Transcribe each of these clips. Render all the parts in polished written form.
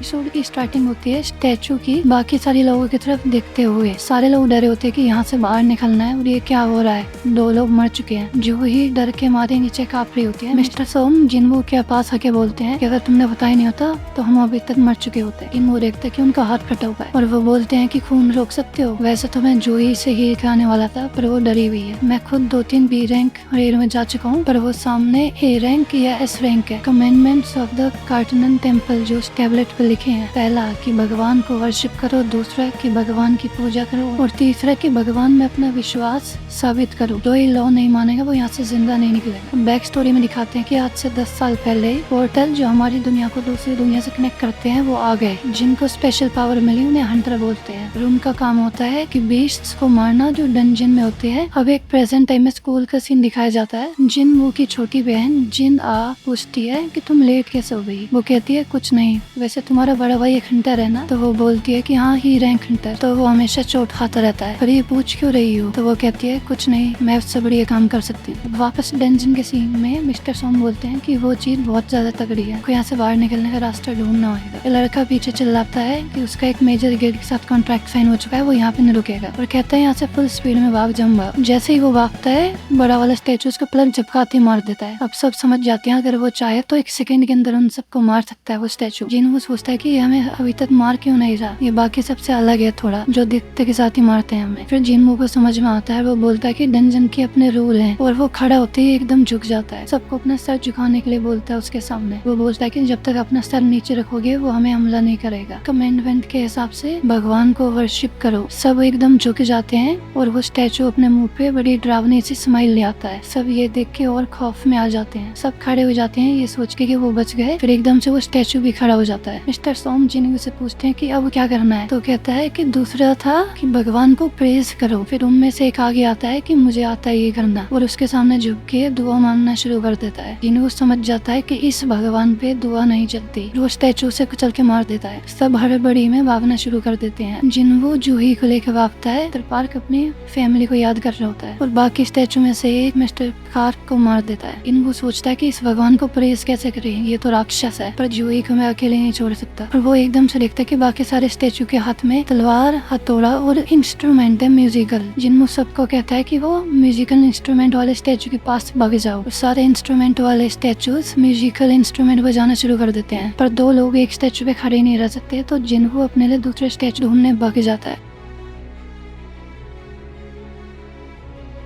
Episode की starting होती है स्टैचू की बाकी सारे लोगों की तरफ देखते हुए। सारे लोग डरे होते हैं कि यहाँ से बाहर निकलना है और ये क्या हो रहा है। 2 लोग मर चुके हैं। जो ही डर के मारे नीचे कांप रही होती है। मिस्टर सोम जिन्वो के पास आके बोलते हैं कि अगर तुमने बताया नहीं होता तो हम अभी तक मर चुके होते। जिन्वो देखते कि उनका हाथ कटा हुआ है और वो बोलते हैं कि खून रोक सकते हो। वैसे तो मैं जूही से ही खाने वाला था पर वो डरी हुई है। मैं खुद 2-3 बी रैंक रेड में जा चुका हूँ पर वो सामने ए रैंक या एस रैंक है। कमेंडमेंट्स ऑफ द कार्टनन टेम्पल जो उस टैबलेट पे लिखे हैं। पहला कि भगवान को वर्शिप करो, दूसरा कि भगवान की पूजा करो और तीसरा कि भगवान में अपना विश्वास साबित करो। जो ये लॉ नहीं मानेगा वो यहाँ से जिंदा नहीं निकलेगा। बैक स्टोरी में दिखाते हैं कि आज से 10 साल पहले पोर्टल जो हमारी दुनिया को दूसरी दुनिया से कनेक्ट करते हैं वो आ गए। जिनको स्पेशल पावर मिली उन्हें हंटर बोलते हैं और उनका काम होता है कि बीस्ट्स को मारना जो डंजन में होते हैं। अब एक प्रेजेंट टाइम में स्कूल का सीन दिखाया जाता है। जिन्वो की छोटी बहन जिन आ पूछती है कि तुम लेट कैसे हो गई। वो कहती है कुछ नहीं, वैसे तुम्हारा बड़ा भाई एक हंटर है ना। तो वो बोलती है कि हाँ ही रैंक हंटर। तो वो हमेशा चोट खाता रहता है। पर ये पूछ क्यों रही हो। तो वो कहती है कुछ नहीं, मैं उससे बढ़िया काम कर सकती हूँ। वापस डंजन के सीन में मिस्टर सोम बोलते हैं कि वो चीज बहुत ज्यादा तगड़ी है, को यहाँ से बाहर निकलने का रास्ता ढूंढना होगा। लड़का पीछे चिल्लाता है कि उसका एक मेजर गेट के साथ कॉन्ट्रैक्ट साइन हो चुका है, वो यहाँ पे नहीं रुकेगा और कहता है यहाँ से फुल स्पीड में भाग जाऊंगा। जैसे ही वो भागता है बड़ा वाला स्टैचू उसको प्लग झपकाते मार देता है। अब सब समझ जाते हैं अगर वो चाहे तो 1 सेकंड के अंदर उन सबको मार सकता है वो स्टैचू। जिन्वो सोचता है कि ये हमें अभी तक मार क्यों नहीं रहा, ये बाकी सबसे अलग है थोड़ा, जो दिखते के साथ ही मारते हैं हमें। फिर जिन्वो को समझ में आता है, वो बोलता है कि डंजन के अपने रूल हैं और वो खड़ा होते ही एकदम झुक जाता है। सबको अपना सर झुकाने के लिए बोलता है उसके सामने। वो बोलता है कि जब तक अपना सर नीचे रखोगे वो हमें हमला नहीं करेगा। कमेंडमेंट के हिसाब से भगवान को वर्शिप करो। सब एकदम झुक जाते हैं और वो स्टैचू अपने मुंह पे बड़ी डरावनी सी स्माइल ले आता है। सब ये देख के और खौफ में आ जाते हैं। सब खड़े हो जाते हैं ये सोच के कि वो बच गए। फिर एकदम से वो स्टैचू भी खड़ा हो जाता है। मिस्टर सोम जिन्वो से पूछते हैं कि अब क्या करना है। तो कहता है कि दूसरा था कि भगवान को प्रेज करो। फिर उनमें से एक आगे आता है कि मुझे आता है ये करना और उसके सामने झुक के दुआ मांगना शुरू कर देता है। जिन्वो समझ जाता है कि इस भगवान पे दुआ नहीं चलती। वो स्टैचू से कुचल के मार देता है। सब हड़बड़ी में भागना शुरू कर देते हैं। जिन्वो जूही को लेकर भागता है। तो पार्क अपनी फैमिली को याद कर रहा होता है और बाकी स्टैचू में से एक मिस्टर कार्क को मार देता है। जिन्वो सोचता है कि इस भगवान को प्रेज कैसे करें, ये तो राक्षस है, पर जूही को मैं अकेले नहीं छोड़ सकता। और वो एकदम से देखता है कि बाकी सारे स्टैचू के हाथ में तलवार, हथौड़ा और इंस्ट्रूमेंट है म्यूजिकल। जिन्वो सबको कहता है कि वो म्यूजिकल इंस्ट्रूमेंट वाले स्टैचू के पास भाग जाओ। सारे इंस्ट्रूमेंट वाले स्टैचूज म्यूजिकल इंस्ट्रूमेंट बजाना शुरू कर देते हैं, पर 2 लोग एक स्टैचू पे खड़े नहीं रह सकते। तो जिन्वो अपने लिए दूसरे स्टैचू ढूंढने भाग जाता है।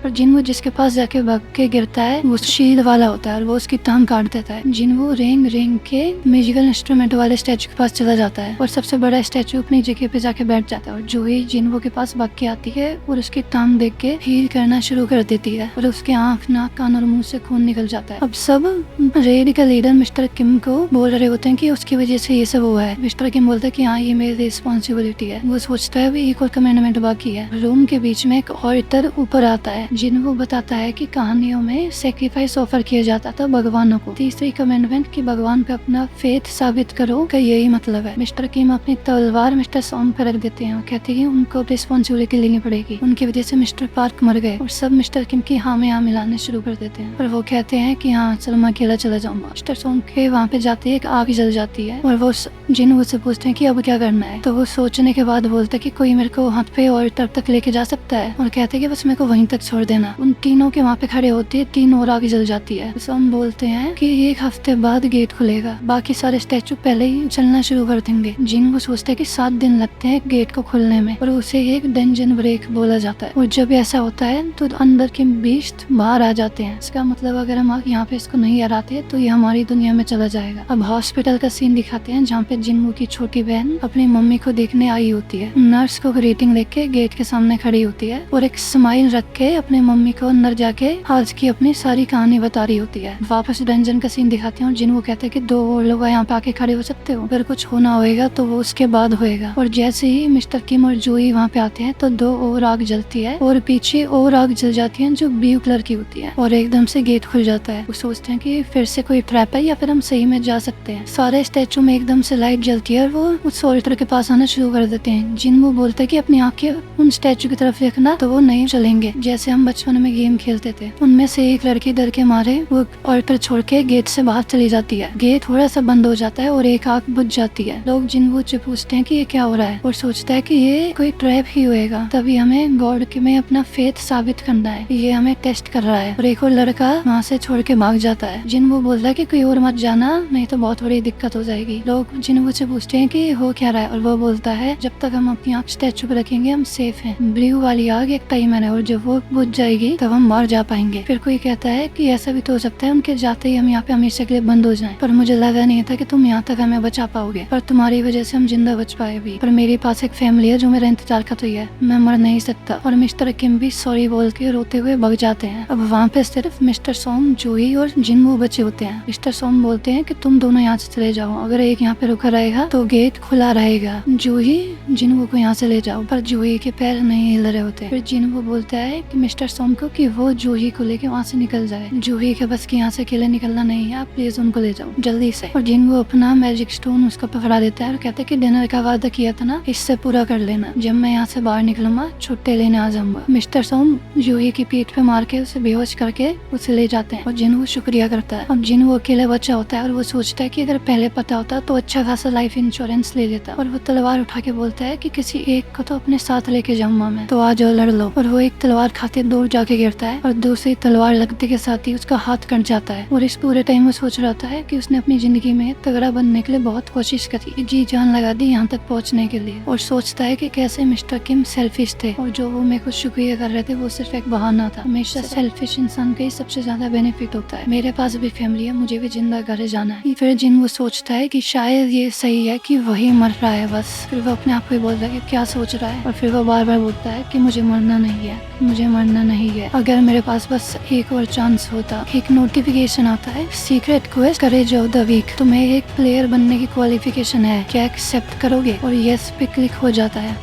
और जिन्वो जिसके पास जाके भाग के गिरता है वो शील्ड वाला होता है और वो उसकी टांग काट देता है। जिन्वो रेंग रेंग के म्यूजिकल इंस्ट्रूमेंट वाले स्टैचू के पास चला जाता है और सबसे बड़ा स्टैचू अपनी जगह पे जाके बैठ जाता है। और जूही जिन्वो के पास भाग के आती है और उसकी टांग देख के हील करना शुरू कर देती है और उसके आंख, नाक, कान और मुंह से खून निकल जाता है। अब सब रेड का लीडर मिस्टर किम को बोल रहे होते हैं कि उसकी वजह से ये सब हुआ है। मिस्टर किम बोलता है कि हाँ ये मेरी रिस्पॉन्सिबिलिटी है। वो सोचता है अभी एक और कमेंडमेंट बाकी है। रूम के बीच में एक ऑडिटर ऊपर आता है। जिन्वो बताता है कि कहानियों में सेक्रीफाइस ऑफर किया जाता था भगवानों को। तीसरी कमेंडमेंट कि भगवान पे अपना फेथ साबित करो का यही मतलब है। मिस्टर किम अपनी तलवार मिस्टर सोम पे रख देते हैं और कहते हैं उनको रिस्पॉन्सिबिलिटी लेनी पड़ेगी, उनकी वजह से मिस्टर पार्क मर गए। और सब मिस्टर किम की हाँ में हाँ मिलाने शुरू कर देते हैं। पर वो कहते हैं कि हाँ चलो मैं अकेला चला जाऊंगा। मिस्टर सोम के वहाँ पे जाते एक आग जल जाती है और वो जिन्वो से पूछते हैं कि अब क्या करना है। तो वो सोचने के बाद बोलते हैं कि कोई मेरे को हाथ पे और तक लेके जा सकता है और कहते हैं कि बस मेरे को वहीं तक छोड़ देना। उन तीनों के वहाँ पे खड़े होते हैं, 3 और आगे जल जाती है। तो हम बोलते हैं कि 1 हफ्ते बाद गेट खुलेगा, बाकी सारे स्टैचू पहले ही चलना शुरू कर देंगे। जिन्वो सोचते हैं कि 7 दिन लगते हैं गेट को खुलने में और उसे एक डंजन ब्रेक बोला जाता है। और जब ऐसा होता है तो अंदर के बीस्ट बाहर आ जाते हैं। इसका मतलब अगर हम यहाँ पे इसको नहीं हराते तो ये हमारी दुनिया में चला जाएगा। अब हॉस्पिटल का सीन दिखाते हैं जहाँ पे जिन्वो की छोटी बहन अपनी मम्मी को देखने आई होती है। नर्स को ग्रीटिंग देख के गेट के सामने खड़ी होती है और एक स्माइल रख के अपनी मम्मी को अंदर जाके आज की अपनी सारी कहानी बता रही होती है। वापस डंजन का सीन दिखाते हैं और जिन्वो कहते हैं कि 2 और लोग यहाँ पे आके खड़े हो सकते हो, अगर कुछ होना होएगा तो वो उसके बाद होएगा। और जैसे ही मिस्टर किम और जूही वहाँ पे आते हैं तो 2 और आग जलती है और पीछे और आग जल जाती है जो ब्लू कलर की होती है और एकदम से गेट खुल जाता है। वो सोचते हैं कि फिर से कोई ट्रैप है या फिर हम सही में जा सकते हैं। सारे स्टैचू में एकदम से लाइट जलती है और वो उस ऑडिटर के पास आना शुरू कर देते हैं। जिन्वो बोलते हैं कि अपनी आंखें उन स्टैचू की तरफ देखना, तो वो नहीं चलेंगे। जैसे हम हम बचपन में गेम खेलते थे, उनमें से एक लड़की डर के मारे वो ऑल्टर छोड़ के गेट से बाहर चली जाती है। गेट थोड़ा सा बंद हो जाता है और एक आंख बुझ जाती है। लोग जिनवू से पूछते हैं कि ये क्या हो रहा है और सोचता है कि ये कोई ट्रैप ही होएगा। तभी हमें गॉड के में अपना फेथ साबित करना है, ये हमें टेस्ट कर रहा है। और एक और लड़का वहाँ से छोड़ के भाग जाता है। जिनवू बोलता है कि कोई और मत जाना, नहीं तो बहुत बड़ी दिक्कत हो जाएगी। लोग जिनवू से पूछते हैं कि हो क्या रहा है और वो बोलता है जब तक हम अपनी आँख स्टैचू पे रखेंगे हम सेफ हैं। ब्लू वाली आग एक टाइमर है और जब वो बुझ जाएगी तब हम बाहर जा पाएंगे। फिर कोई कहता है कि ऐसा भी तो हो सकता है उनके जाते ही हम यहाँ पे हमेशा के लिए बंद हो जाएं, पर मुझे लगा नहीं था कि तुम यहाँ तक हमें बचा पाओगे, पर तुम्हारी वजह से हम जिंदा बच पाए भी। पर मेरे पास एक फैमिली है जो मेरा इंतजार कर रही है, मैं मर नहीं सकता। और मिस्टर किम भी सॉरी बोल के रोते हुए भाग जाते हैं। अब वहाँ पे सिर्फ मिस्टर सोम, जूही और जिनवू बचे होते हैं। मिस्टर सोम बोलते हैं कि तुम दोनों यहाँ से चले जाओ, अगर एक यहाँ पे रुका रहेगा तो गेट खुला रहेगा। जूही जिनवू को यहाँ से ले जाओ, पर जूही के पैर नहीं हिल रहे होते। फिर जिनवू बोलता है कि मिस्टर सोम को कि वो जूही को लेके वहाँ से निकल जाए। जूही के बस की यहाँ से अकेले निकलना नहीं है, आप प्लीज उनको ले जाओ जल्दी से। और जिनवू अपना मैजिक स्टोन उसको पकड़ा देता है और कहता है कि डिनर का वादा किया था ना, इससे पूरा कर लेना। जब मैं यहाँ से बाहर निकलूंगा छुट्टे लेने आ जाऊंगा। मिस्टर सोम जूही की पीठ पे मार के उसे बेहोश करके उसे ले जाते हैं और जिनवू शुक्रिया करता है। और जिनवू अकेले बचा होता है और वो सोचता है कि अगर पहले पता होता तो अच्छा खासा लाइफ इंश्योरेंस ले लेता। और वो तलवार उठा के बोलता है कि किसी एक को तो अपने साथ लेके जाऊंगा मैं, तो आ जाओ लड़ लो। और वो एक तलवार खाते दूर जाके गिरता है और दूसरी तलवार लगते के साथ ही उसका हाथ कट जाता है। और इस पूरे टाइम वो सोच रहा था कि उसने अपनी जिंदगी में तगड़ा बनने के लिए बहुत कोशिश करी, जी जान लगा दी यहाँ तक पहुँचने के लिए। और सोचता है कि कैसे मिस्टर किम सेल्फिश थे और जो वो मेरे को शुक्रिया कर रहे थे वो सिर्फ एक बहाना था। हमेशा सेल्फिश इंसान का ही सबसे ज्यादा बेनिफिट होता है। मेरे पास भी फैमिली है, मुझे भी जिंदा घर जाना है। फिर जिन वो सोचता है कि शायद ये सही है कि वही मर रहा है बस। फिर वो अपने आप को बोलता है कि क्या सोच रहा है, और फिर वो बार बार बोलता है कि मुझे मरना नहीं है, मुझे मरना नहीं है। अगर मेरे पास बस एक और चांस होता। एक नोटिफिकेशन आता है, secret quest courage of the week, तुम्हें एक प्लेयर बनने की क्वालिफिकेशन है, क्या एक्सेप्ट करोगे? और यस पे क्लिक हो जाता है।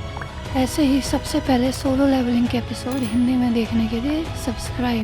ऐसे ही सबसे पहले सोलो लेवलिंग के एपिसोड हिंदी में देखने के लिए सब्सक्राइब।